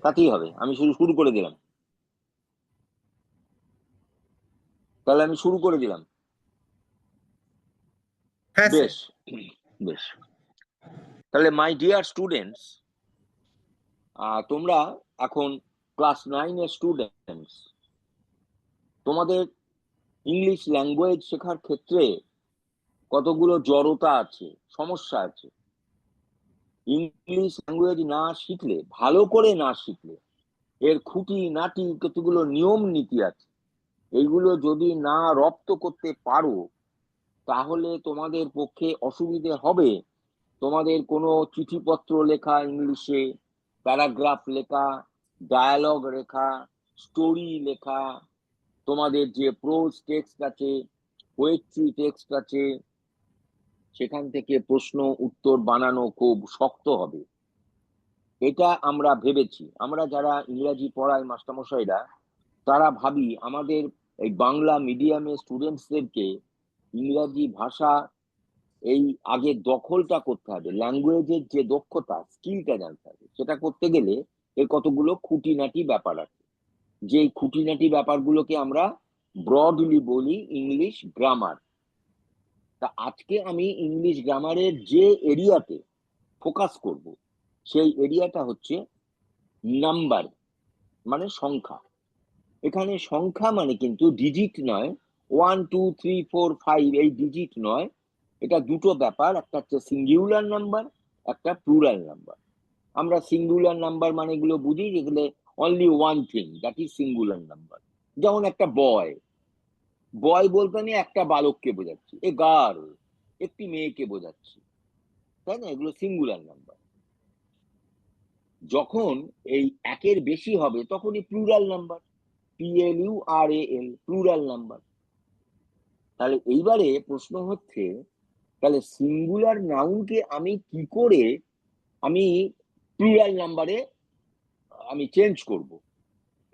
তাতেই হবে। আমি শুরু করে দিলাম। তাহলে আমি শুরু করে দিলাম। হ্যাঁ স্যার। বেশ বেশ। তাহলে মাই ডিয়ার স্টুডেন্টস, তোমরা এখন ক্লাস 9-এর স্টুডেন্টস। তোমাদের ইংলিশ ল্যাঙ্গুয়েজ শেখার ক্ষেত্রে কতগুলো জড়তা আছে, সমস্যা আছে। ইংলিশ ল্যাঙ্গুয়েজ না শিখলে, ভালো করে না শিখলে, এর খুঁটি নাটি কতগুলো নিয়ম নীতি আছে, এইগুলো যদি না রপ্ত করতে পারো, তাহলে তোমাদের পক্ষে অসুবিধে হবে। তোমাদের কোনো চিঠিপত্র লেখা ইংলিশে, প্যারাগ্রাফ লেখা, ডায়ালগ লেখা, স্টোরি লেখা, তোমাদের যে প্রোজ টেক্সট আছে, পোয়েট্রি টেক্সট আছে, সেখান থেকে প্রশ্ন উত্তর বানানো খুব শক্ত হবে। এটা আমরা ভেবেছি। আমরা যারা ইংরাজি পড়াই মাস্টারমশাইরা, তারা ভাবি আমাদের এই বাংলা মিডিয়ামের স্টুডেন্টসদেরকে ইংরাজি ভাষা এই আগে দখলটা করতে হবে, ল্যাঙ্গুয়েজের যে দক্ষতা, স্কিলটা জানতে হবে। সেটা করতে গেলে এর কতগুলো খুঁটিনাটি ব্যাপার আছে, যে খুঁটিনাটি ব্যাপারগুলোকে আমরা ব্রডলি বলি ইংলিশ গ্রামার। তা আজকে আমি ইংলিশ গ্রামারের যে এরিয়াতে ফোকাস করব, সেই এরিয়াটা হচ্ছে নাম্বার, মানে সংখ্যা। এখানে সংখ্যা মানে কিন্তু ডিজিট নয়, 1 2 3 4 5 এই ডিজিট নয়। এটা দুটো ব্যাপার, একটা হচ্ছে সিঙ্গুলার নাম্বার, একটা প্লুরাল নাম্বার। আমরা সিঙ্গুলার নাম্বার মানে এগুলো বুঝি যেগুলো only one thing, that is singular number. যেমন একটা বয়, বয় বলতে আমি একটা বালককে বোঝাচ্ছি, এ গার্ল, একটি মেয়েকে বোঝাচ্ছি, তাই না? এগুলো সিঙ্গুলার নাম্বার। যখন এই একের বেশি হবে তখনই plural number, PLURAL, plural number. তাহলে এইবারে প্রশ্ন হচ্ছে, তাহলে সিঙ্গুলার নাউনকে আমি কি করে আমি প্লুরাল নাম্বারে আমি চেঞ্জ করব?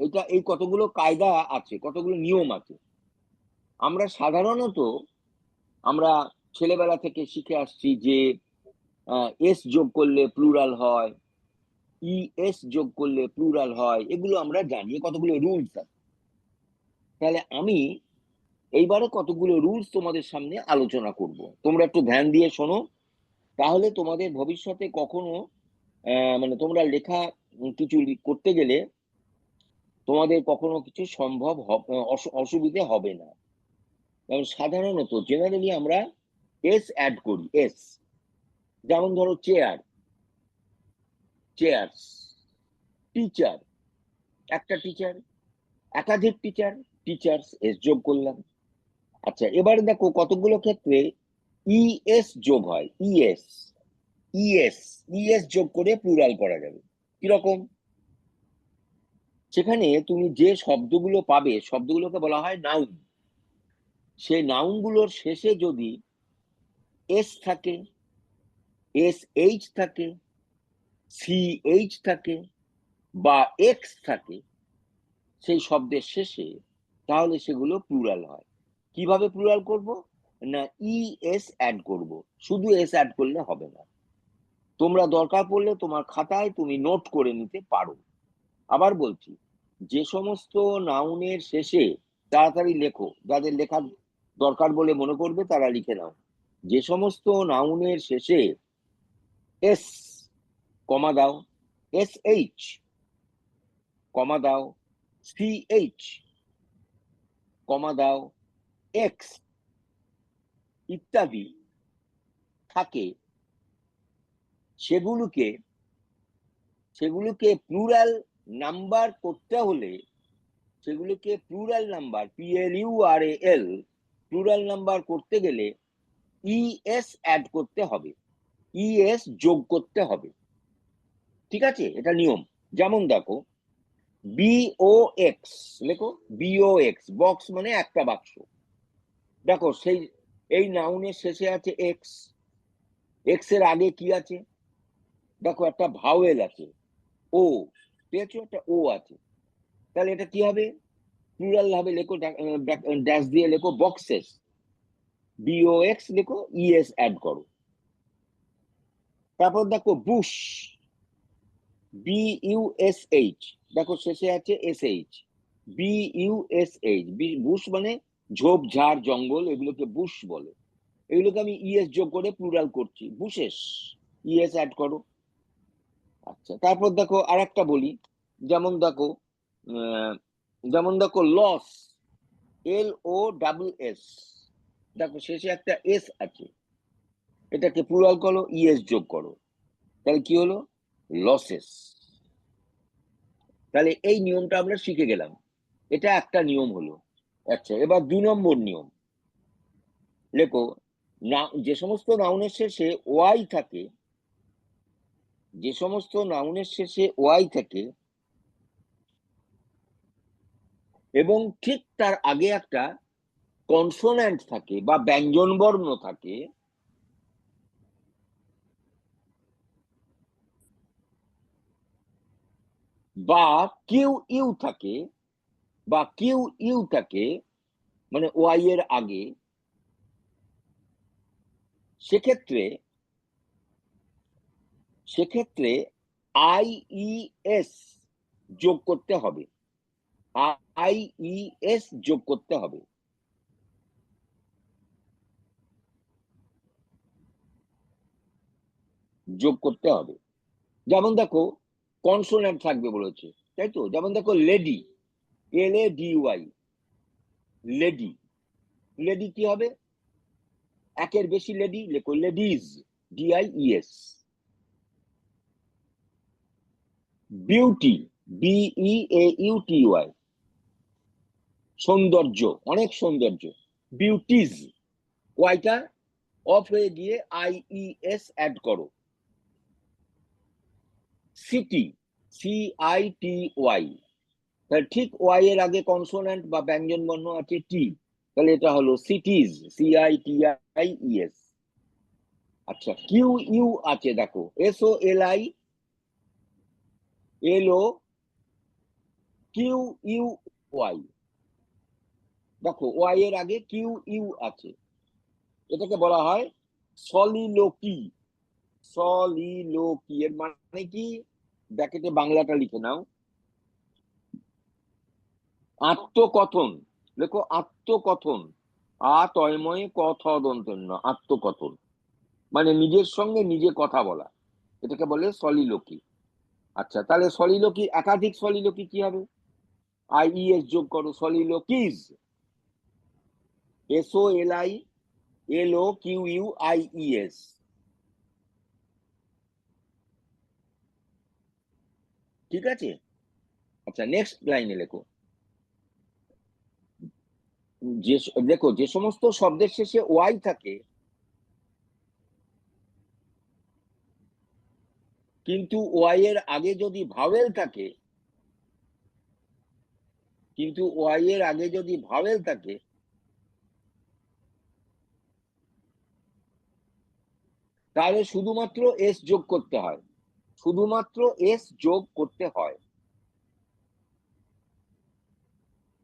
এটা এই কতগুলো কায়দা আছে, কতগুলো নিয়ম আছে। আমরা সাধারণত আমরা ছেলেবেলা থেকে শিখে আসছি যে এস যোগ করলে প্লুরাল হয়, ES যোগ করলে প্লুরাল হয়, এগুলো আমরা জানি, কতগুলো রুলস আছে। তাহলে আমি এইবারে কতগুলো রুলস তোমাদের সামনে আলোচনা করব, তোমরা একটু ধ্যান দিয়ে শোনো। তাহলে তোমাদের ভবিষ্যতে কখনো মানে তোমরা লেখা কিছু করতে গেলে তোমাদের কখনো কিছু সম্ভব অসুবিধে হবে না। কারণ সাধারণত জেনারেলি আমরা এস অ্যাড করি, এস। যেমন ধরো চেয়ার, চেয়ার্স। টিচার, একটা টিচার, একাধিক টিচার, টিচার্স, এস যোগ করলাম। আচ্ছা, এবারে দেখো কতগুলো ক্ষেত্রে ES যোগ হয়, ইএস, ইএস, ইএস যোগ করে প্লুরাল করা যাবে। কিরকম? সেখানে তুমি যে শব্দগুলো পাবে, শব্দগুলোকে বলা হয় নাউন। সেই নাউনগুলোর শেষে যদি এস থাকে, SH থাকে, CH থাকে, বা এক্স থাকে সেই শব্দের শেষে, তাহলে সেগুলো প্লুরাল হয়। কিভাবে প্লুরাল করব? না, ES অ্যাড করব। শুধু এস অ্যাড করলে হবে না। তোমরা দরকার পড়লে তোমার খাতায় তুমি নোট করে নিতে পারো। আবার বলছি, যে সমস্ত নাউনের শেষে, তাড়াতাড়ি লেখো, যাদের লেখার দরকার বলে মনে করবে তারা লিখে নাও। যে সমস্ত নাউনের শেষে এস কমা দাও, SH কমা দাও, CH কমা দাও, এক্স ইত্যাদি থাকে, সেগুলোকে প্লুরাল নাম্বার করতে হলে, সেগুলোকে plural number, PLURAL, plural number করতে গেলে ES অ্যাড করতে হবে, ES যোগ করতে হবে। ঠিক আছে? এটা নিয়ম। যেমন দেখো, BOX লেখো, BOX, বক্স মানে একটা বাক্স। দেখো সেই এই নাউনের শেষে আছে এক্স, এক্স এর আগে কি আছে? দেখো একটা ভাওয়েল আছে, ও, পেয়েছো? একটা ও আছে। তাহলে এটা কি হবে? প্লুরাল হবে, লেখো ড্যাশ দিয়ে লেখো বক্সেস, BOX লেখো, ES অ্যাড করো। তারপর দেখো বুশ, BUSH, দেখো শেষে আছে SH, BUSH, বুশ মানে ঝোপঝাড় জঙ্গল, এগুলোকে বুশ বলে। এগুলোকে আমি ইএস যোগ করে প্লুরাল করছি, বুশেস, ইএস অ্যাড করো। আচ্ছা, তারপর দেখো আর একটা বলি, যেমন দেখো লস, LOSS, দেখো শেষে একটা এস আছে, এটাকে প্লুরাল করো, ইএস যোগ করো, তাহলে কি হলো? লসেস। তাহলে এই নিয়মটা আমরা শিখে গেলাম, এটা একটা নিয়ম হলো। আচ্ছা, এবার 2 নম্বর নিয়ম লেখো, না যে সমস্ত নাউনের শেষে ওয়াই থাকে, যে সমস্ত নাউনের শেষে ওয়াই থাকে এবং ঠিক তার আগে একটা কনসোন্যান্ট থাকে বা ব্যঞ্জন বর্ণ থাকে, বা কিউ ইউ থাকে, মানে ওয়াই এর আগে, সেক্ষেত্রে IES যোগ করতে হবে, IES যোগ করতে হবে। যেমন দেখো কনসোন্যান্ট থাকবে বলেছে, তাই তো, যেমন দেখো লেডি, LADY, লেডি, লেডি কি হবে? একের বেশি লেডি, লেখো লেডিজ, DIES। বিউটি, BEAUTY, সৌন্দর্য, অনেক সৌন্দর্য, বিউটিজ, ওয়াইটা অফ হয়ে গিয়ে IES অ্যাড করো। সিটি, CITY, তাহলে ঠিক ওয়াই এর আগে কনসোন্যান্ট বা ব্যঞ্জন বর্ণ আছে টি, তাহলে এটা হলো সিটিজ, CITIES। আচ্ছা, কিউ ইউ আছে, দেখো SOLI, LOQUY, দেখো ওয়াই এর আগে কিউ ইউ আছে, এটাকে বলা হয় সলিলোকি। এর মানে কি? ব্র্যাকেটে বাংলাটা লিখে নাও, আত্মকথন, লেখো আত্মকথন, তয়ময় কথ দন্তন্য, আত্মকথন মানে নিজের সঙ্গে নিজে কথা বলা, এটাকে বলে সলিলোকি। আচ্ছা, তাহলে সলিলোকি, একাধিক সলিলোকি কি হবে? IES যোগ করো, সলিলোকিজ, SOLILOQUIES। ঠিক আছে? আচ্ছা, নেক্সট লাইনে লেখো, যে দেখো যে সমস্ত শব্দের শেষে ওয়াই থাকে কিন্তু ওয়াই এর আগে যদি ভাওয়েল থাকে, তাহলে শুধুমাত্র এস যোগ করতে হয়,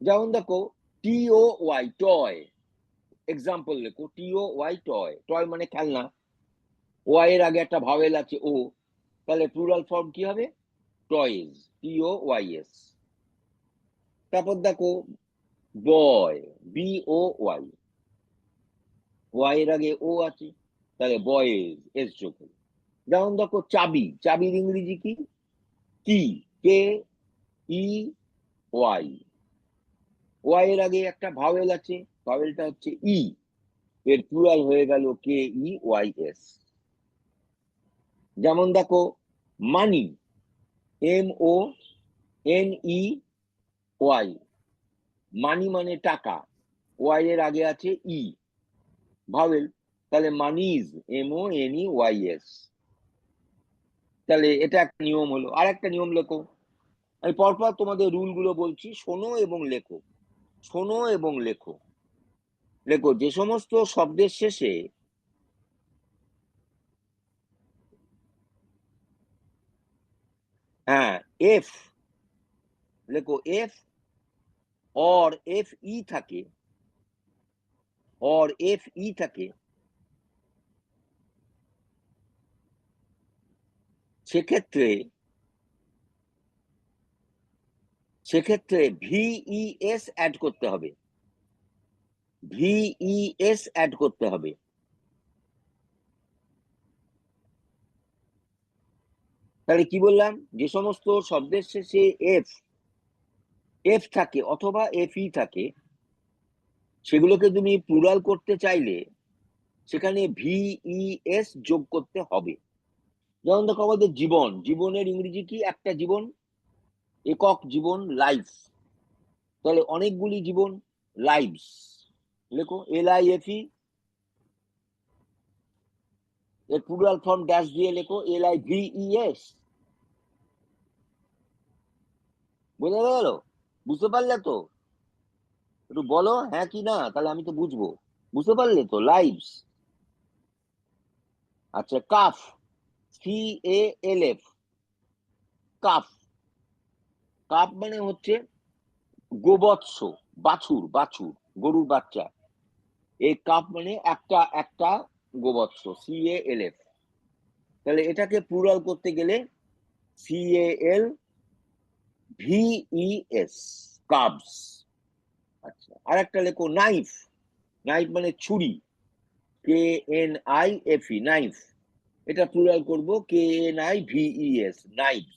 যেমন দেখো TOY, টয়, এক্সাম্পল লেখো, TOY, টয়, টয় মানে খেলনা, ওয়াই এর আগে একটা ভাওয়েল আছে ও, তাহলে প্লুরাল ফর্ম কি হবে? Toys, TOYS। তারপর দেখো বয়, BOY, ওয়াই এর আগে ও আছে, তাহলে বয়েজ, এস যোগ হলো। যেমন দেখো চাবি, চাবির ইংরেজি কি? কি, KEY, ওয়াই এর আগে একটা ভাওয়েল আছে, ভাওয়েলটা হচ্ছে ই, এর প্লুরাল হয়ে গেল KEYS। যেমন দেখো মানি, MONEY, মানি মানে টাকা, ওয়াই এর আগে আছে ই, ভাওয়েল, তাহলে মানিজ, MONEYS। তাহলে এটা একটা নিয়ম হলো। আর একটা নিয়ম লেখো, আমি পরপর তোমাদের রুল গুলো বলছি, শোনো এবং লেখো, লেখো যে সমস্ত শব্দের শেষে হ্যাঁ এফ, লেখো এফ অর FE থাকে, সেক্ষেত্রে সেক্ষেত্রে ভিইএস অ্যাড করতে হবে, ভিইএস অ্যাড করতে হবে। তাহলে কি বললাম, যে সমস্ত শব্দের শেষে এফ এফ থাকে অথবা এফই থাকে, সেগুলোকে তুমি প্লুরাল করতে চাইলে সেখানে ভিইএস যোগ করতে হবে। যেমন দেখো আমাদের জীবন, জীবনের ইংরেজি কি? একটা জীবন, একক জীবন, লাইফ। তাহলে অনেকগুলি জীবন, লাইভস। লেখো LIFE, এর প্লুরাল ফর্ম ড্যাশ দিয়ে লেখো LIVES। বোঝা গেল? বুঝতে পারলে তো? একটু বলো হ্যাঁ কি না, তাহলে আমি তো বুঝবো। বুঝতে পারলে তো? লাইভস। আচ্ছা, কাফ, CALF, কাফ। কাফ মানে হচ্ছে গোবৎস, বাছুর, বাছুর, গরুর বাচ্চা। এই কাফ মানে একটা একটা গোবৎস, CALF। তাহলে এটাকে প্লুরাল করতে গেলে CALVES, কাবস। আচ্ছা, আর একটা লেখো নাইফ। নাইফ মানে ছুরি, KNIFE, নাইফ। এটা প্লুরাল করবো KNIVES, নাইফ।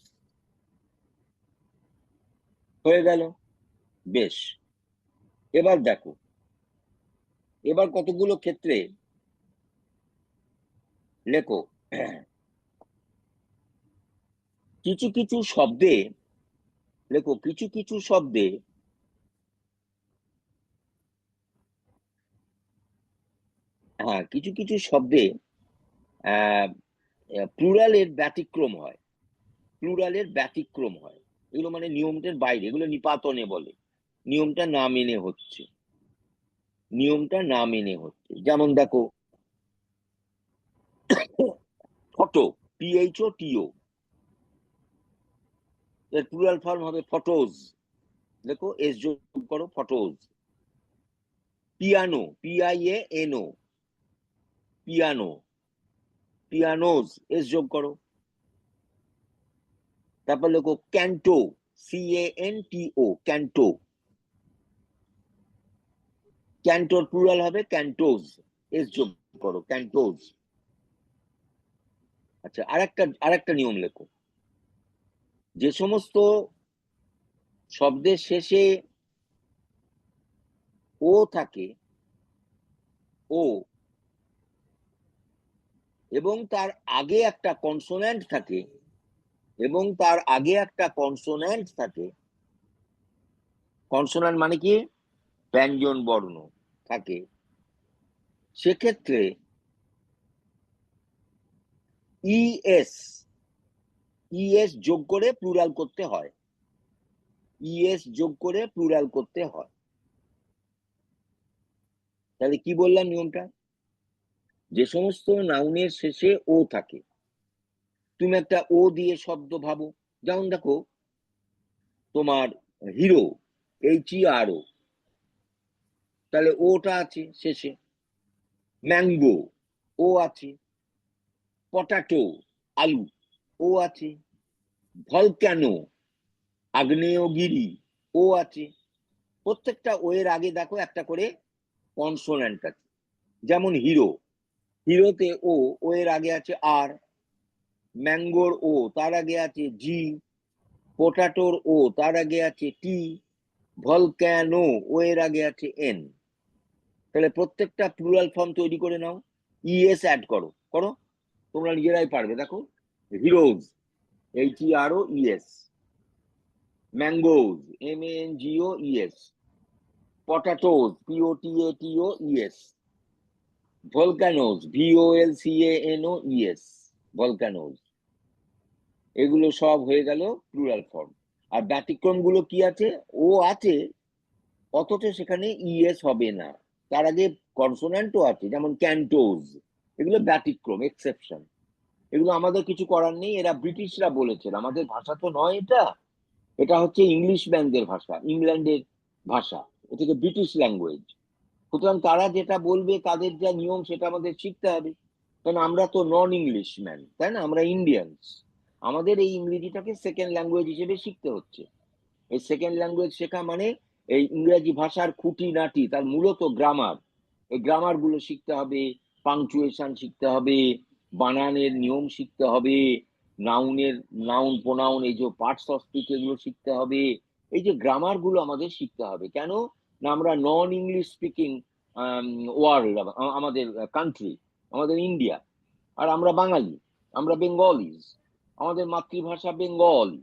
হয়ে গেল? বেশ। এবার দেখো, এবার কতগুলো ক্ষেত্রে লেখো। কিছু কিছু শব্দে লেখো, কিছু কিছু শব্দে হ্যাঁ, কিছু কিছু শব্দে প্লুরালের ব্যতিক্রম হয়, প্লুরালের ব্যতিক্রম হয়। এগুলো মানে নিয়মটার বাইরে, এগুলো নিপাতনে বলে, নিয়মটা না মেনে হচ্ছে, নিয়মটা না মেনে হচ্ছে। যেমন দেখো ফটো, PHOTO, এর প্লুরাল ফর্ম হবে ফটোজ। দেখো এস যোগ করো, photos. Piano, PIANO, piano, pianos, S যোগ করো। তারপর লেখো ক্যান্টো, CANTO, ক্যান্টো। ক্যান্টোর প্লুরাল হবে ক্যান্টোজ, এস যোগ করো, ক্যান্টোজ। আচ্ছা, আরেকটা নিয়ম লেখো। যে সমস্ত শব্দের শেষে ও থাকে, ও, এবং তার আগে একটা কনসোন্যান্ট থাকে, এবং তার আগে একটা কনসোন্যান্ট থাকে, কনসোন্যান্ট মানে কি? ব্যঞ্জন বর্ণ থাকে, সেক্ষেত্রে ইএস, ইএস যোগ করে প্লুরাল করতে হয়, ইএস যোগ করে প্লুরাল করতে হয়। তাহলে কি বললাম নিয়মটা? যে সমস্ত নাউনের শেষে ও থাকে, তুমি একটা ও দিয়ে শব্দ ভাবো। যেমন দেখো তোমার হিরো, HERO, তাহলে ওটা আছে শেষে। ম্যাঙ্গো, ও আছে। পটাটো, আলু, ও আছে। ভলক্যানো, আগ্নেয়গিরি, ও আছে। প্রত্যেকটা ও এর আগে দেখো একটা করে কনসোন্যান্ট আছে। যেমন হিরো, হিরোতে ও, ও এর আগে আছে আর। ম্যাঙ্গোর ও, তার আগে আছে জি। পোটাটোর ও, তার আগে আছে টি। ভলক্যানো, ও এর আগে আছে এন। তাহলে প্রত্যেকটা প্লুরাল ফর্ম তৈরি করে নাও, ইএস অ্যাড করো, করো, তোমরা নিজেরাই পারবে। দেখো heroes, HEROES, mangoes, MANGOES, পটাটোজ, POTATOES, ভলকানোজ, VOLCANOES, ভলকানোজ। এগুলো সব হয়ে গেল প্লুরাল ফর্ম। আর ব্যতিক্রম গুলো কি আছে? ও আছে অথচ সেখানে ইএস হবে না, তার আগে কনসোন্যান্টও আছে, যেমন ক্যান্টোজ। এগুলো ব্যতিক্রম, এক্সেপশন। এগুলো আমাদের কিছু করার নেই, এরা ব্রিটিশরা বলেছেন, আমাদের ভাষা তো নয় এটা। এটা হচ্ছে ইংলিশ ম্যানদের ভাষা, ইংল্যান্ডের ভাষা, এটাকে ব্রিটিশ ল্যাঙ্গুয়েজ। সুতরাং তারা যেটা বলবে, তাদের যা নিয়ম, সেটা আমাদের শিখতে হবে। কারণ আমরা তো নন ইংলিশ ম্যান, তাই না? আমরা ইন্ডিয়ানস, আমাদের এই ইংরেজিটাকে সেকেন্ড ল্যাঙ্গুয়েজ হিসেবে শিখতে হচ্ছে। এই সেকেন্ড ল্যাঙ্গুয়েজ শেখা মানে এই ইংরেজি ভাষার খুঁটিনাটি, তার মূলত গ্রামার, এই গ্রামার গুলো শিখতে হবে, পাংচুয়েশন শিখতে হবে, বানানের নিয়ম শিখতে হবে, নাউনের নাউন প্রোনাউন, এই যে পার্টস অফ স্পিচ এগুলো শিখতে হবে। এই যে গ্রামার গুলো আমাদের শিখতে হবে। কেন না, আমরা নন ইংলিশ স্পিকিং ওয়ার্ল্ড, আমাদের কান্ট্রি, আমাদের ইন্ডিয়া, আর আমরা বাঙালি, আমরা বেঙ্গলিজ, আমাদের মাতৃভাষা বেঙ্গলি,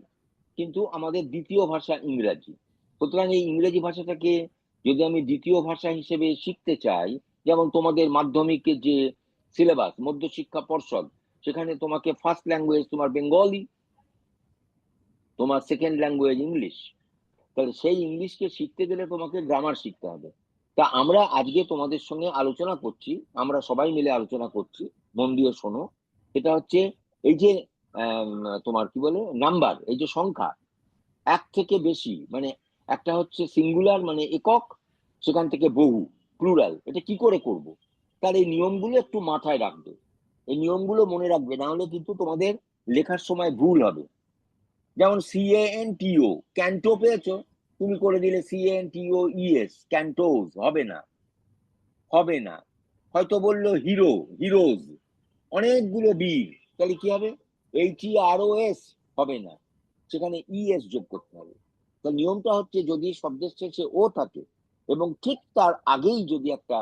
কিন্তু আমাদের দ্বিতীয় ভাষা ইংরাজি। সুতরাং এই ইংরেজি ভাষাটাকে যদি আমি দ্বিতীয় ভাষা হিসেবে শিখতে চাই, যেমন তোমাদের মাধ্যমিকের যে সিলেবাস, মধ্যশিক্ষা পর্ষদ, সেখানে তোমাকে ফার্স্ট ল্যাঙ্গুয়েজ তোমার বেঙ্গলি, তোমার সেকেন্ড ল্যাঙ্গুয়েজ ইংলিশ, তাহলে সেই ইংলিশকে শিখতে গেলে তোমাকে গ্রামার শিখতে হবে। তা আমরা আজকে তোমাদের সঙ্গে আলোচনা করছি, আমরা সবাই মিলে আলোচনা করছি, মন দিয়ে শোনো। এটা হচ্ছে এই যে তোমার কি বলে নাম্বার, এই যে সংখ্যা, এক থেকে বেশি, মানে একটা হচ্ছে সিঙ্গুলার মানে একক, সেখান থেকে বহু প্লুরাল, এটা কি করে করব, তার এই নিয়মগুলো একটু মাথায় রাখবে। এই নিয়মগুলো মনে রাখবে, না হলে কিন্তু তোমাদের লেখার সময় ভুল হবে। যেমন CANTO, ক্যান্টো পেয়েছো, তুমি করে দিলে CANTOES, ক্যান্টোজ, হবে না, হবে না। হয়তো বললো হিরো, হিরোজ, অনেকগুলো বীর, তাহলে কি হবে, HEROS, হবে না, সেখানে ES যোগ করতে হবে। তো নিয়মটা হচ্ছে, যদি শব্দের শেষে ও থাকে এবং ঠিক তার আগেই যদি একটা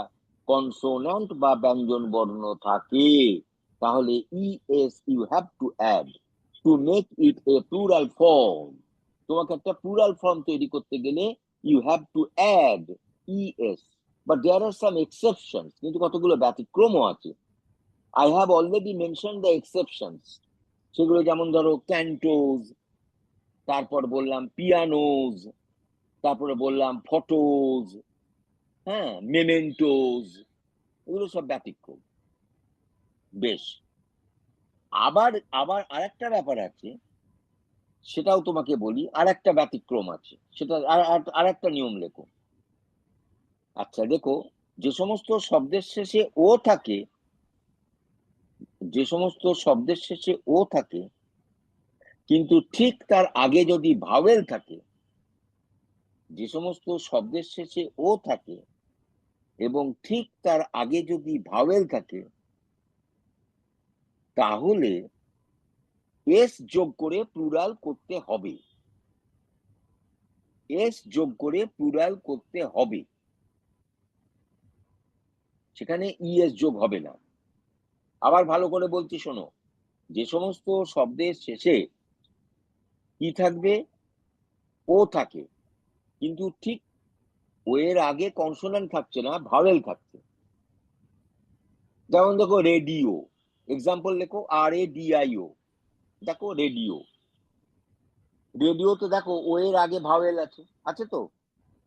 কনসোন্যান্ট বা ব্যঞ্জন বর্ণ থাকে, তাহলে ES you have to add to make it a plural form. তোমাকে একটা প্লুরাল ফর্ম তৈরি করতে গেলে you have to add ES, but there are some exceptions, কিন্তু কতগুলো ব্যতিক্রমও আছে। I have already mentioned the exceptions, সেগুলো যেমন ধরো ক্যান্টোজ, তারপর বললাম পিয়ানোজ, তারপরে বললাম ফটোজ, হ্যাঁ, মেমেন্টোজ, এগুলো সব ব্যতিক্রম। বেশ, আবার আবার আরেকটা ব্যাপার আছে, সেটাও তোমাকে বলি, আরেকটা ব্যতিক্রম আছে, সেটা আর একটা নিয়ম লেখো। আচ্ছা দেখো, যে সমস্ত শব্দের শেষে ও থাকে, যে সমস্ত শব্দের শেষে ও থাকে কিন্তু ঠিক তার আগে যদি ভাওয়েল থাকে, যে সমস্ত শব্দের শেষে ও থাকে এবং ঠিক তার আগে যদি ভাওয়েল থাকে, তাহলে এস যোগ করে প্লুরাল করতে হবে, এস যোগ করে প্লুরাল করতে হবে, সেখানে ইএস যোগ হবে না। আবার ভালো করে বলছি শোনো, যে সমস্ত শব্দের শেষে কি থাকবে, ও থাকে, কিন্তু ঠিক ও এর আগে কনসোনেন্ট থাকছে না, ভাওয়েল থাকছে। যেমন দেখো রেডিও, এক্সাম্পল লেখো RADIO, দেখো রেডিও, রেডিওতে দেখো ও এর আগে ভাওয়েল আছে, আছে তো,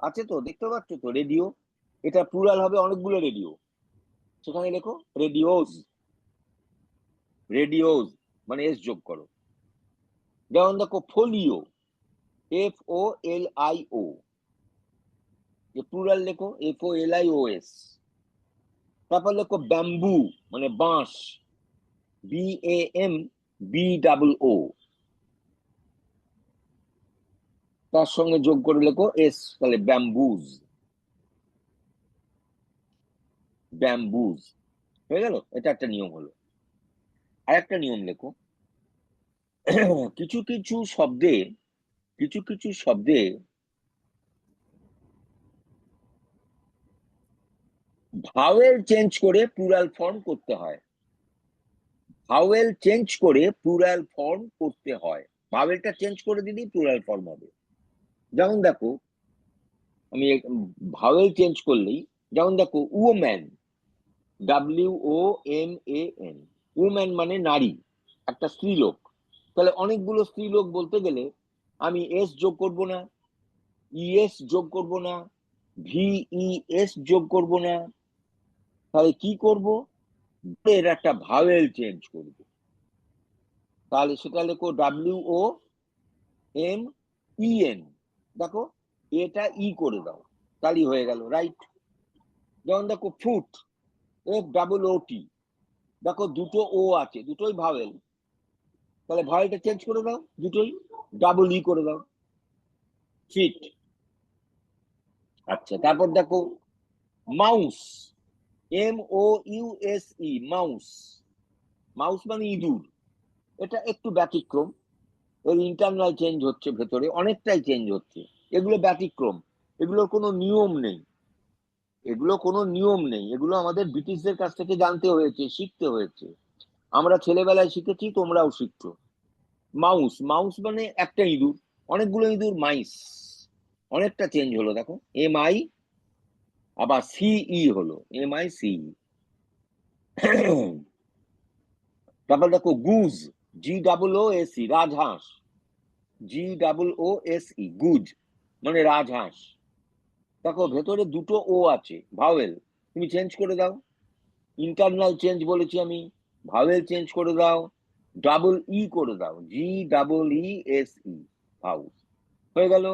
আছে তো, দেখতে পাচ্ছ তো রেডিও, এটা প্লুরাল হবে অনেকগুলো রেডিও, সেখানে লেখো রেডিওস, রেডিওস মানে এস যোগ করো। যেমন দেখো ফোলিও, FOLIO, যে প্লুরাল লেখো FOLIOS। তারপর লেখো ব্যাম্বু মানে বাঁশ, BAMBOO, তার সঙ্গে যোগ করে লেখো এস, তাহলে ব্যাম্বুজ, ব্যাম্বুজ হয়ে গেল। এটা একটা নিয়ম হলো। আর একটা নিয়ম লেখো, কিছু কিছু শব্দে, কিছু কিছু শব্দে ভাওয়েল চেঞ্জ করে প্লুরাল ফর্ম করতে হয়, ভাওয়েল চেঞ্জ করে প্লুরাল ফর্ম করতে হয়, ভাওয়েলটা চেঞ্জ করে দিলেই প্লুরাল ফর্ম হবে। যেমন দেখো, আমি ভাওয়েল চেঞ্জ করলেই, যেমন দেখো উওম্যান, WOMAN, উম্যান মানে নারী, একটা স্ত্রীলোক, তাহলে অনেকগুলো স্ত্রীলোক বলতে গেলে আমি এস যোগ করব না, ইএস যোগ করব না, VES যোগ করব না, তাহলে কি করব, এর একটা ভাওয়েল চেঞ্জ করব, তাহলে সেটা লেখো WOMEN, দেখো এটা ই করে দাও, তাহলেই হয়ে গেল, রাইট। যেমন দেখো ফুট, FOOT, দেখো দুটো ও আছে, দুটোই ভাওয়েল, তাহলে ভাওয়েলটা চেঞ্জ করে দাও, দুটোই ডাবল ই করে দাও, ফিট। আচ্ছা, তারপর দেখো মাউস, MOUSE, মাউস। মাউস মানে ইঁদুর। এটা একটু ব্যতিক্রম, এর ইন্টারনাল চেঞ্জ হচ্ছে, ভেতরে অনেকটাই চেঞ্জ হচ্ছে। এগুলো ব্যতিক্রম, এগুলোর কোনো নিয়ম নেই, এগুলো আমাদের ব্রিটিশদের কাছ থেকে জানতে হয়েছে, শিখতে হয়েছে। আমরা ছেলেবেলায় শিখেছি, তোমরাও শিখছো। মাউস, মাউস মানে একটা ইঁদুর, অনেকগুলো ইঁদুর মাইস। অনেকটা চেঞ্জ হলো, দেখো MI আবার CE হলো, MICE। তারপর দেখো গুজ, GOOSE, রাজহাঁস, GOOSE, গুজ মানে রাজহাঁস। দেখো ভেতরে দুটো ও আছে, ভাওয়েল, তুমি চেঞ্জ করে দাও। ইন্টারনাল চেঞ্জ বলেছি আমি, ভাওয়েল চেঞ্জ করে দাও, ডাবল ই করে দাও, GEESE, হাউস, হয়ে গেল।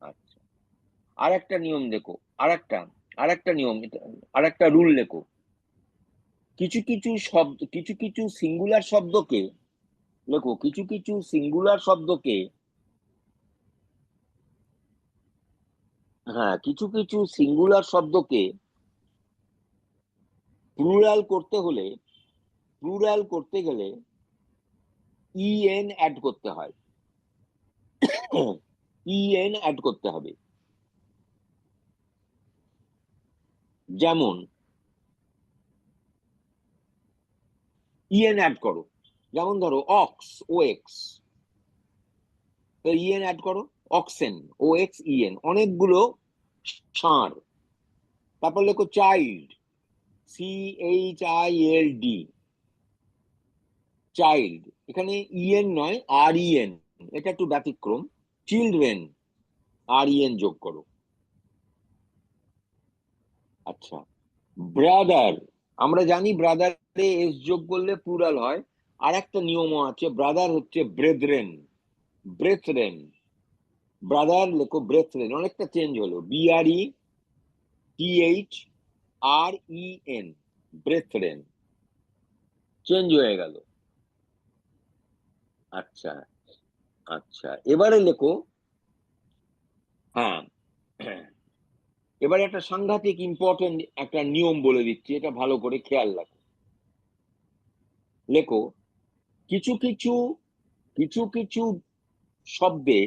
আচ্ছা, আর একটা নিয়ম দেখো, আর একটা নিয়ম, আর একটা রুল লেখো। কিছু কিছু শব্দ, কিছু কিছু সিঙ্গুলার শব্দকে লেখো, কিছু কিছু সিঙ্গুলার শব্দকে, হ্যাঁ, কিছু কিছু সিঙ্গুলার শব্দকে প্লুরাল করতে হলে, প্লুরাল করতে গেলে অ্যাড করতে হয়, অ্যাড করতে হবে। যেমন অ্যাড করো, যেমন ধরো অক্স, OX, তো অ্যাড করো, অক্সেন, OXEN, অনেকগুলো ষাঁড়। তারপর লেখো চাইল্ড, CHILD, চাইল্ড, এখানে নয়, REN, এটা একটু ব্যতিক্রম। চিলড্রেন, REN যোগ করো। আচ্ছা, ব্রাদার, আমরা জানি ব্রাদারে এস যোগ করলে প্লুরাল হয়। আর একটা নিয়মও আছে, ব্রাদার হচ্ছে ব্রেথরেন, ব্রেথরেন। ব্রাদার লেখো ব্রেথরেন, অনেকটা চেঞ্জ হলো, BRETHREN, ব্রেথরেন, চেঞ্জ হয়ে গেল। আচ্ছা, আচ্ছা, এবারে লেখো, হ্যাঁ, এবারে একটা সাংঘাতিক ইম্পর্টেন্ট একটা নিয়ম বলে দিচ্ছি, এটা ভালো করে খেয়াল রাখো। লেখো, কিছু কিছু, কিছু কিছু শব্দে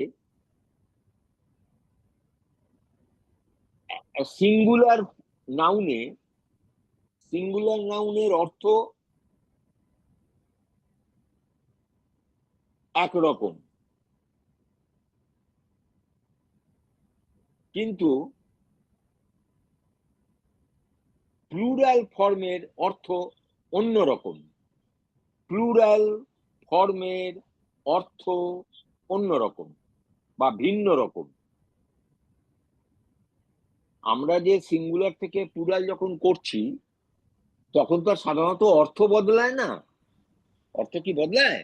সিঙ্গুলার নাউনে, সিঙ্গুলার নাউনের অর্থ একরকম, কিন্তু প্লুরাল ফর্মের অর্থ অন্যরকম, প্লুরাল ফর্মের অর্থ অন্যরকম বা ভিন্ন রকম। আমরা যে সিঙ্গুলার থেকে প্লুরাল যখন করছি, তখন তো সাধারণত অর্থ বদলায় না। অর্থ কি বদলায়?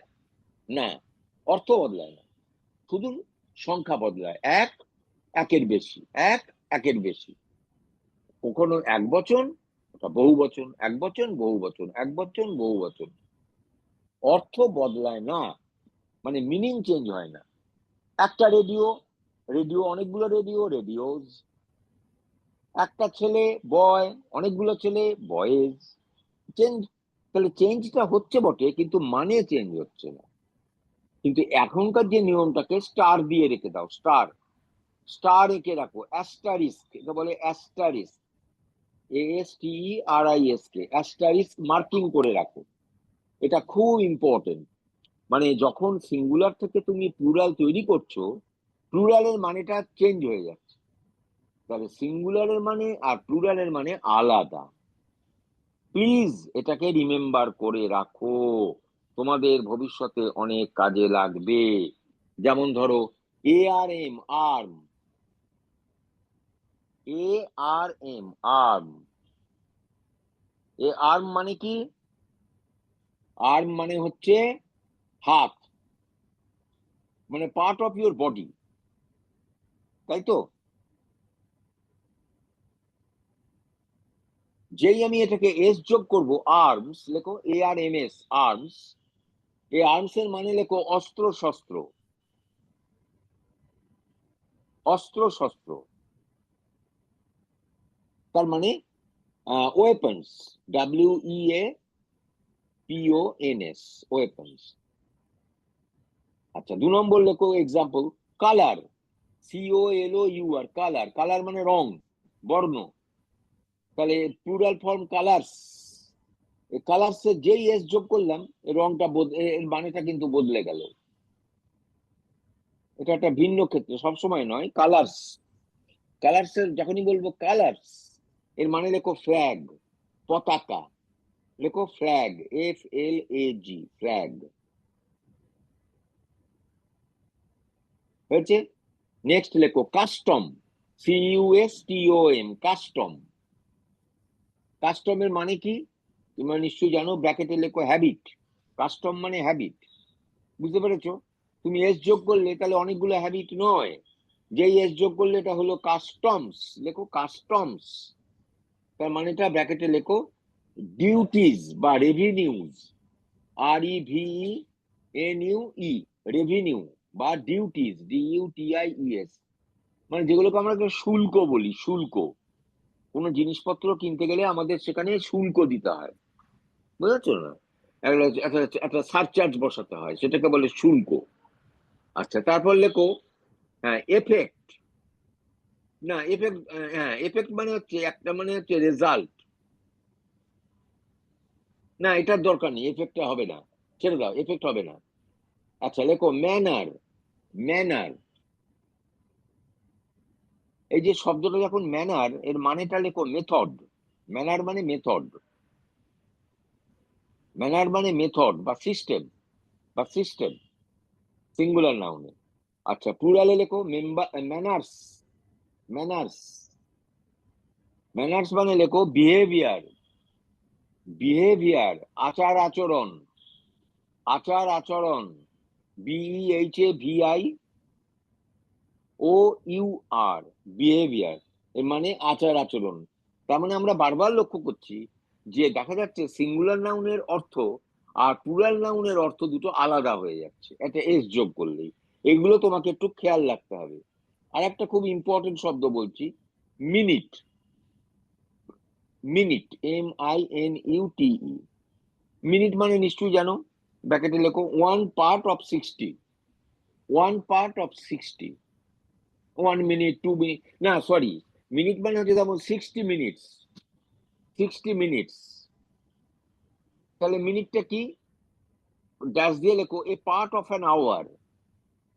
না, অর্থ বদলায় না, শুধু সংখ্যা বদলায়, এক, একের বেশি, এক, একের বেশি। কখনো এক বচন, ওটা বহু বচন, এক বচন, বহু বচন, এক বচন, বহু বচন। অর্থ বদলায় না, মানে মিনিং চেঞ্জ হয় না। একটা রেডিও, রেডিও, অনেকগুলো রেডিও, রেডিওস। একটা ছেলে, বয়, অনেকগুলো ছেলে, বয়েজ। চেঞ্জ, তাহলে চেঞ্জটা হচ্ছে বটে, কিন্তু মানে চেঞ্জ হচ্ছে না। কিন্তু এখনকার যে নিয়মটাকে স্টার দিয়ে রেখে দাও, স্টার, স্টার এঁকে রাখো, অ্যাস্টারিস্ক, এটা বলে অ্যাস্টারিস্ক, ASTERISK, অ্যাস্টারিস্ক মার্কিং করে রাখো। এটা খুব ইম্পর্টেন্ট। মানে যখন সিঙ্গুলার থেকে তুমি প্লুরাল তৈরি করছো, প্লুরালের মানেটা চেঞ্জ হয়ে যাচ্ছে, তাহলে সিঙ্গুলারের মানে আর প্লুরালের মানে আলাদা। প্লিজ এটাকে রিমেম্বার করে রাখো, তোমাদের ভবিষ্যতে অনেক কাজে লাগবে। যেমন ধরো ARM, arm, ARM, arm, arm মানে কি? আর্ম মানে হচ্ছে হাত, মানে পার্ট অফ ইউর বডি, তাই তো? যেই আমি এটাকে এস যোগ করব, আর্মস লেখো, ARMS, আর্মস। এই আর্মস এর মানে লেখো অস্ত্র শস্ত্র, অস্ত্র শস্ত্র, তার মানে ওয়েপন্স, WEAPONS, ওয়েপন্স। আচ্ছা 2 নম্বর লেখো example, colour, COLOUR, colour, colour মানে রং, বর্ণ। তাহলে প্লুরাল ফর্ম কালার্স, কালার্স এর যেই এস যোগ করলাম রংটা এর মানেটা কিন্তু বদলে গেল। এটা একটা ভিন্ন ক্ষেত্রে, সবসময় নয়। কালার্স, কালার্স এর যখনই বলবো কালার্স, এর মানে লেখো ফ্ল্যাগ, পতাকা, লেখো ফ্ল্যাগ, FLAG, ফ্ল্যাগ। হয়েছে? নেক্সট লেখো কাস্টম, CUSTOM, কাস্টম। কাস্টমের মানে কি তোমরা নিশ্চয়ই জানো, ব্র্যাকেটে লেখো হ্যাবিট। কাস্টম মানে হ্যাবিট, বুঝতে পেরেছো? তুমি এস যোগ করলে তাহলে অনেকগুলো হ্যাবিট নয়, যেই এস যোগ করলে এটা হলো কাস্টমস, লেখো কাস্টমস। তার মানেটা ব্র্যাকেটে লেখো ডিউটিজ বা রেভিনিউজ, REVENUE, রেভিনিউ বা ডিউটিজ, DUTIES, মানে যেগুলোকে আমরা শুল্ক বলি, শুল্ক। কোনো জিনিসপত্র কিনতে গেলে আমাদের সেখানে শুল্ক দিতে হয়, বুঝেছো না? একটা সারচার্জ বসাতে হয়, সেটাকে বলে শুল্ক। আচ্ছা তারপর লেখো এফেক্ট, না এফেক্ট, হ্যাঁ এফেক্ট মানে হচ্ছে একটা, মানে হচ্ছে রেজাল্ট। না এটার দরকার নেই, এফেক্টটা হবে না, ছেড়ে দাও, এফেক্ট হবে না। আচ্ছা লেখো ম্যানার, ম্যানার। এই যে শব্দটা যখন ম্যানার, এর মানেটা লেখো মেথড, ম্যানার মানে মেথড, ম্যানার মানে মেথড বা সিস্টেম, বা সিস্টেম, সিঙ্গুলার নাউনে। আচ্ছা প্লুরালে লেখো ম্যানার্স, ম্যানার্স, ম্যানার্স মানে লেখো বিহেভিয়ার, বিহেভিয়ার, আচার আচরণ, আচার আচরণ, BEHAVIOUR, বিহেভিয়ার, এর মানে আচার আচরণ। তার মানে আমরা বারবার লক্ষ্য করছি যে দেখা যাচ্ছে সিঙ্গুলার নাউনের অর্থ আর প্লুরাল নাউনের অর্থ দুটো আলাদা হয়ে যাচ্ছে একটা এস যোগ করলেই। এগুলো তোমাকে একটু খেয়াল রাখতে হবে। আর একটা খুব ইম্পর্টেন্ট শব্দ বলছি, মিনিট, মিনিট, MINUTE, মিনিট মানে নিশ্চয়ই জানো, ব্র্যাকেটে লেখো 1 part of 60, 1 part of 60, 1 minute, 2 minute, না সরি, মিনিট মানে হচ্ছে যেমন 60 minutes, 60 minutes। তাহলে মিনিটটা কি, ড্যাশ দিয়ে লেখো a part of an hour,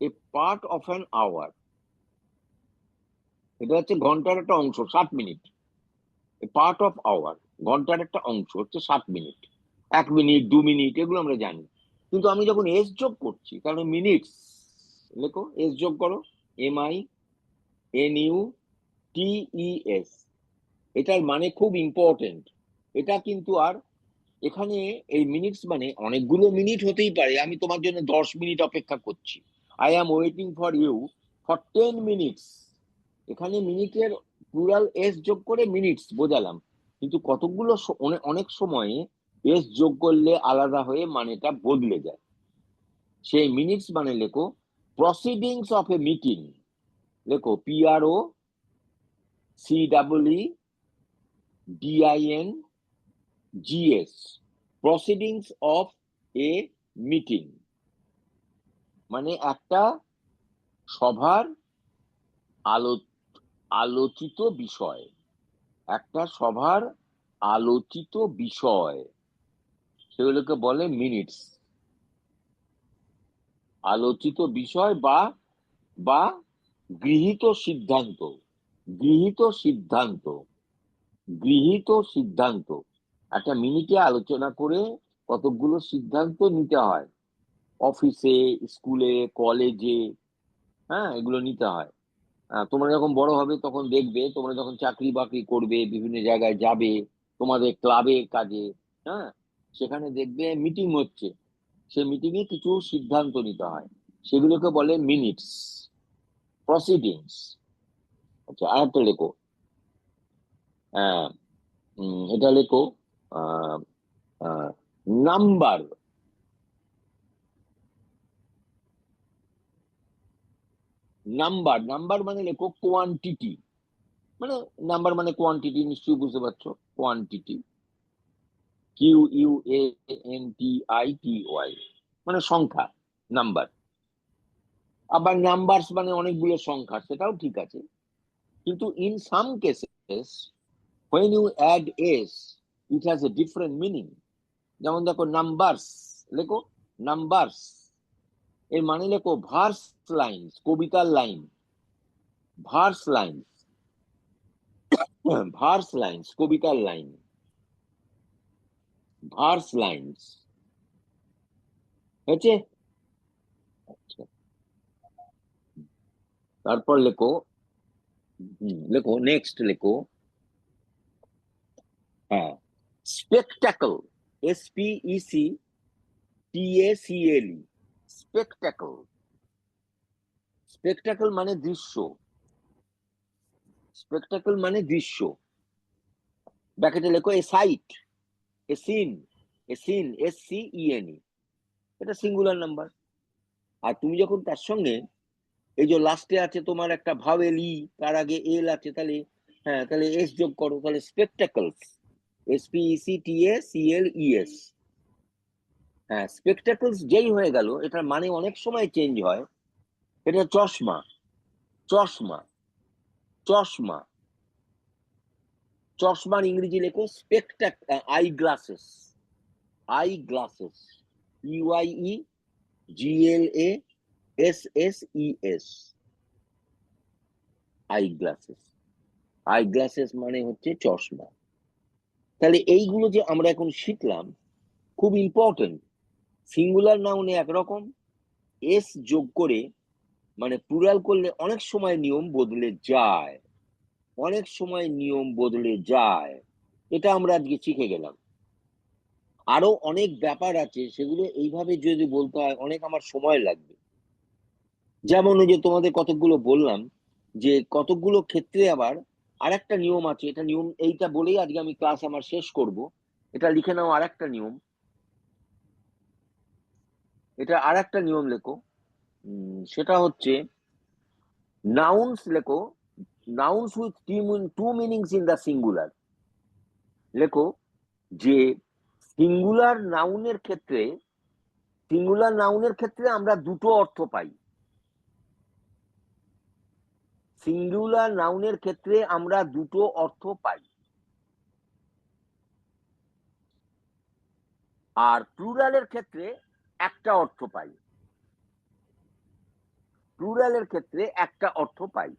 a part of an hour, এটা হচ্ছে ঘন্টার একটা অংশ, 60 minute. A part of hour, ঘন্টার একটা অংশ হচ্ছে 60 মিনিট। 1 মিনিট, 2 মিনিট, এগুলো আমরা জানি। কিন্তু আমি যখন এস যোগ করছি, তাহলে মিনিটস লেখো, এস যোগ করো, MINUTES, এটার মানে খুব ইম্পর্টেন্ট। এটা কিন্তু আর এখানে এই মিনিটস মানে অনেকগুলো মিনিট হতেই পারে, আমি তোমার জন্য 10 মিনিট অপেক্ষা করছি, I am waiting for you for 10 minutes. এখানে মিনিটের প্লুরাল এস যোগ করে মিনিটস বোঝালাম, কিন্তু কতগুলো অনেক সময়ে এস যোগ করলে আলাদা হয়ে মানেটা বদলে যায়। সেই মিনিটস মানে লেখো প্রসিডিংস অফ এ মিটিং, লেখো PROCEDINGS, proceedings of A meeting, মানে একটা সভার আলোচিত বিষয়, একটা সভার আলোচিত বিষয়, সেগুলোকে বলে মিনিটস। আলোচিত বিষয় বা বা গৃহীত সিদ্ধান্ত, গৃহীত সিদ্ধান্ত, গৃহীত সিদ্ধান্ত। একটা মিনিটে আলোচনা করে কতগুলো সিদ্ধান্ত নিতে হয়, অফিসে, স্কুলে, কলেজে, হ্যাঁ এগুলো নিতে হয়। তোমরা যখন বড় হবে তখন দেখবে, তোমরা যখন চাকরি বাকরি করবে, বিভিন্ন জায়গায় যাবে, তোমাদের ক্লাবের কাজে, হ্যাঁ সেখানে দেখবে মিটিং হচ্ছে, সেই মিটিং এ কিছু সিদ্ধান্ত নিতে হয়, সেগুলোকে বলে মিনিটস, প্রসিডিংস। আচ্ছা আরেকটা লেখো, আহ এটা লেখো নাম্বার, নাম্বার, নাম্বার মানে লেখো কোয়ান্টিটি, মানে নাম্বার মানে কোয়ান্টিটি, নিশ্চয়ই বুঝতে পারছো, কোয়ান্টিটি, QUANTITY, মানে সংখ্যা, নাম্বার। আবার নাম্বারস মানে অনেকগুলো সংখ্যা, সেটাও ঠিক আছে, কিন্তু in some cases when you add s it has a different meaning। যেমন দেখো নাম্বারস, লেখো নাম্বারস, এর মানে লেখো ভার্স লাইনস, কবিতার line, verse lines, verse lines, কবিতার লাইন, ভার্স লাইনস, হয়েছে? তারপর লেখো, লেখো নেক্সট, লেখো, হ্যাঁ, স্পেকটাকল, SPECTACLE, স্পেকটাকল। স্পেকটাকল মানে দৃশ্য, স্পেকটাকল মানে দৃশ্য। ব্র্যাকেটে লেখো এ সাইট, এ সিন, এ সিন, SCENE, এটা সিঙ্গুলার নাম্বার। আর তুমি যখন তার সঙ্গে এই যে লাস্টে আছে তোমার একটা ভাওয়েল ই, তার আগে এল আছে, তাহলে হ্যাঁ, তাহলে এস যোগ করো, তাহলে স্পেকটাকলস, SPECTACLES। হ্যাঁ, স্পেকটাকলস যেই হয়ে গেল, এটার মানে অনেক সময় চেঞ্জ হয়। এটা চশমা, চশমা, চশমা, চশমার ইংরেজি লেখো spectacle, eye glasses, eye glasses, UIEGLASSES, eye glasses, eye glasses মানে হচ্ছে চশমা। তাহলে এইগুলো যে আমরা এখন শিখলাম খুব ইম্পর্টেন্ট। সিঙ্গুলার নাউনে একরকম, এস যোগ করে মানে প্লুরাল করলে অনেক সময় নিয়ম বদলে যায়, অনেক সময় নিয়ম বদলে যায়। এটা আমরা আজকে শিখে গেলাম। আরো অনেক ব্যাপার আছে, সেগুলো এইভাবে যদি বলতে হয় অনেক আমার সময় লাগবে। যেমন ওই যে তোমাদের কতকগুলো বললাম, যে কতকগুলো ক্ষেত্রে আবার আরেকটা নিয়ম আছে, এটা নিয়ম, এইটা বলেই আজকে আমি ক্লাস আমার শেষ করব। এটা লিখে নাও, আরেকটা নিয়ম, এটা আরেকটা নিয়ম লেখো, সেটা হচ্ছে নাউন্স লেখো, nouns with two meanings in the singular. লেখো যে সিঙ্গুলার নাউনের ক্ষেত্রে, সিঙ্গুলার নাউনের ক্ষেত্রে আমরা দুটো অর্থ পাই, সিঙ্গুলার নাউনের ক্ষেত্রে আমরা দুটো অর্থ পাই, আর প্লুরালের ক্ষেত্রে একটা অর্থ পাই, প্লুরালের ক্ষেত্রে একটা অর্থ পাই।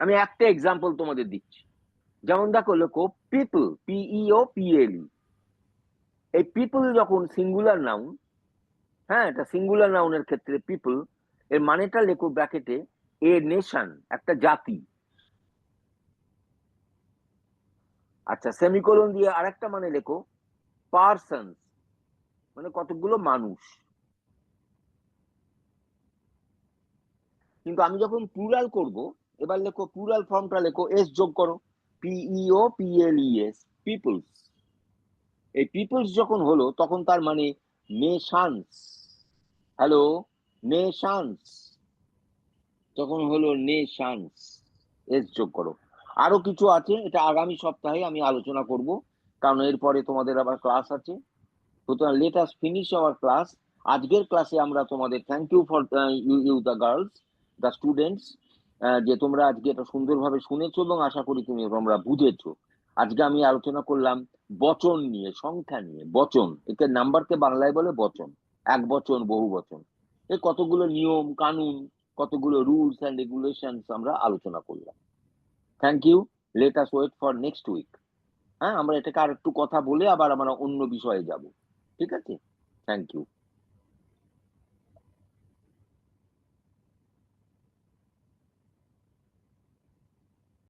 আমি একটা এক্সাম্পল তোমাদের দিচ্ছি। যেমন দেখো, লেখো পিপল, PEOPLE, এই পিপল যখন সিঙ্গুলার নাউন, হ্যাঁ, এটা সিঙ্গুলার নাউনের ক্ষেত্রে পিপল, এর মানেটা লেখো ব্র্যাকেটে এ নেশন, একটা জাতি। আচ্ছা, সেমিকোলন দিয়ে আরেকটা মানে লেখো পার্সনস, মানে কতগুলো মানুষ। কিন্তু আমি যখন প্লুরাল করব, এবার লেখো প্লুরাল ফর্মটা লেখো, এস যোগ করো, PEOPLES, পিপলস। এই পিপলস যখন হলো তখন তার মানে নেশনস, হ্যালো, নেশনস, তখন হলো নেশনস, এস যোগ করো। আরো কিছু আছে, এটা আগামী সপ্তাহে আমি আলোচনা করব, কারণ এরপরে তোমাদের আবার ক্লাস আছে। সুতরাং let us finish our class. আজকের ক্লাসে আমরা তোমাদের thank you for you the girls, the students, যে তোমরা আজকে এটা সুন্দরভাবে শুনেছো এবং আশা করি তোমরা বুঝেছো। আজকে আমি আলোচনা করলাম বচন নিয়ে, সংখ্যা নিয়ে, বচন, একে নাম্বারকে বাংলায় বলে বচন, এক বচন, বহু বচন, এই কতগুলো নিয়ম কানুন, কতগুলো রুলস অ্যান্ড রেগুলেশনস আমরা আলোচনা করলাম। Thank you, let us wait for next week. হ্যাঁ, আমরা এটাকে আর একটু কথা বলে আবার আমরা অন্য বিষয়ে যাব, ঠিক আছে? Thank you.